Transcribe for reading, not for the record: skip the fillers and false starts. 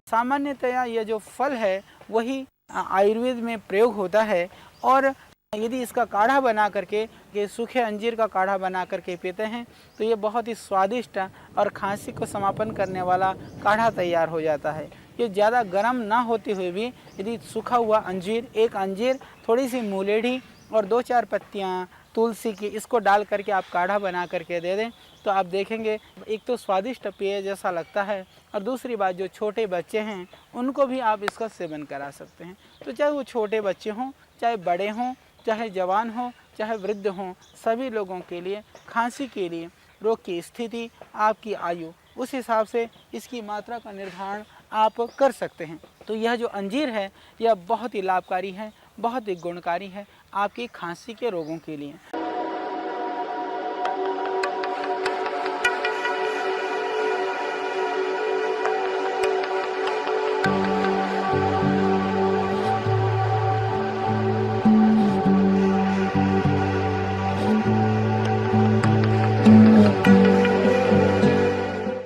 सामान्यतया यह जो फल है वही आयुर्वेद में प्रयोग होता है। और यदि इसका काढ़ा बना करके, ये सूखे अंजीर का काढ़ा बना करके पीते हैं तो ये बहुत ही स्वादिष्ट और खांसी को समापन करने वाला काढ़ा तैयार हो जाता है। ये ज़्यादा गर्म ना होते हुए भी यदि सूखा हुआ अंजीर, एक अंजीर, थोड़ी सी मुलेठी और 2-4 पत्तियाँ तुलसी की, इसको डाल करके आप काढ़ा बना करके दे दें तो आप देखेंगे एक तो स्वादिष्ट पेय जैसा लगता है, और दूसरी बात जो छोटे बच्चे हैं उनको भी आप इसका सेवन करा सकते हैं। तो चाहे वो छोटे बच्चे हों, चाहे बड़े हों, चाहे जवान हों, चाहे वृद्ध हों, सभी लोगों के लिए खांसी के लिए रोग की स्थिति, आपकी आयु, उस हिसाब से इसकी मात्रा का निर्धारण आप कर सकते हैं। तो यह जो अंजीर है यह बहुत ही लाभकारी है, बहुत ही गुणकारी है आपकी खांसी के रोगों के लिए।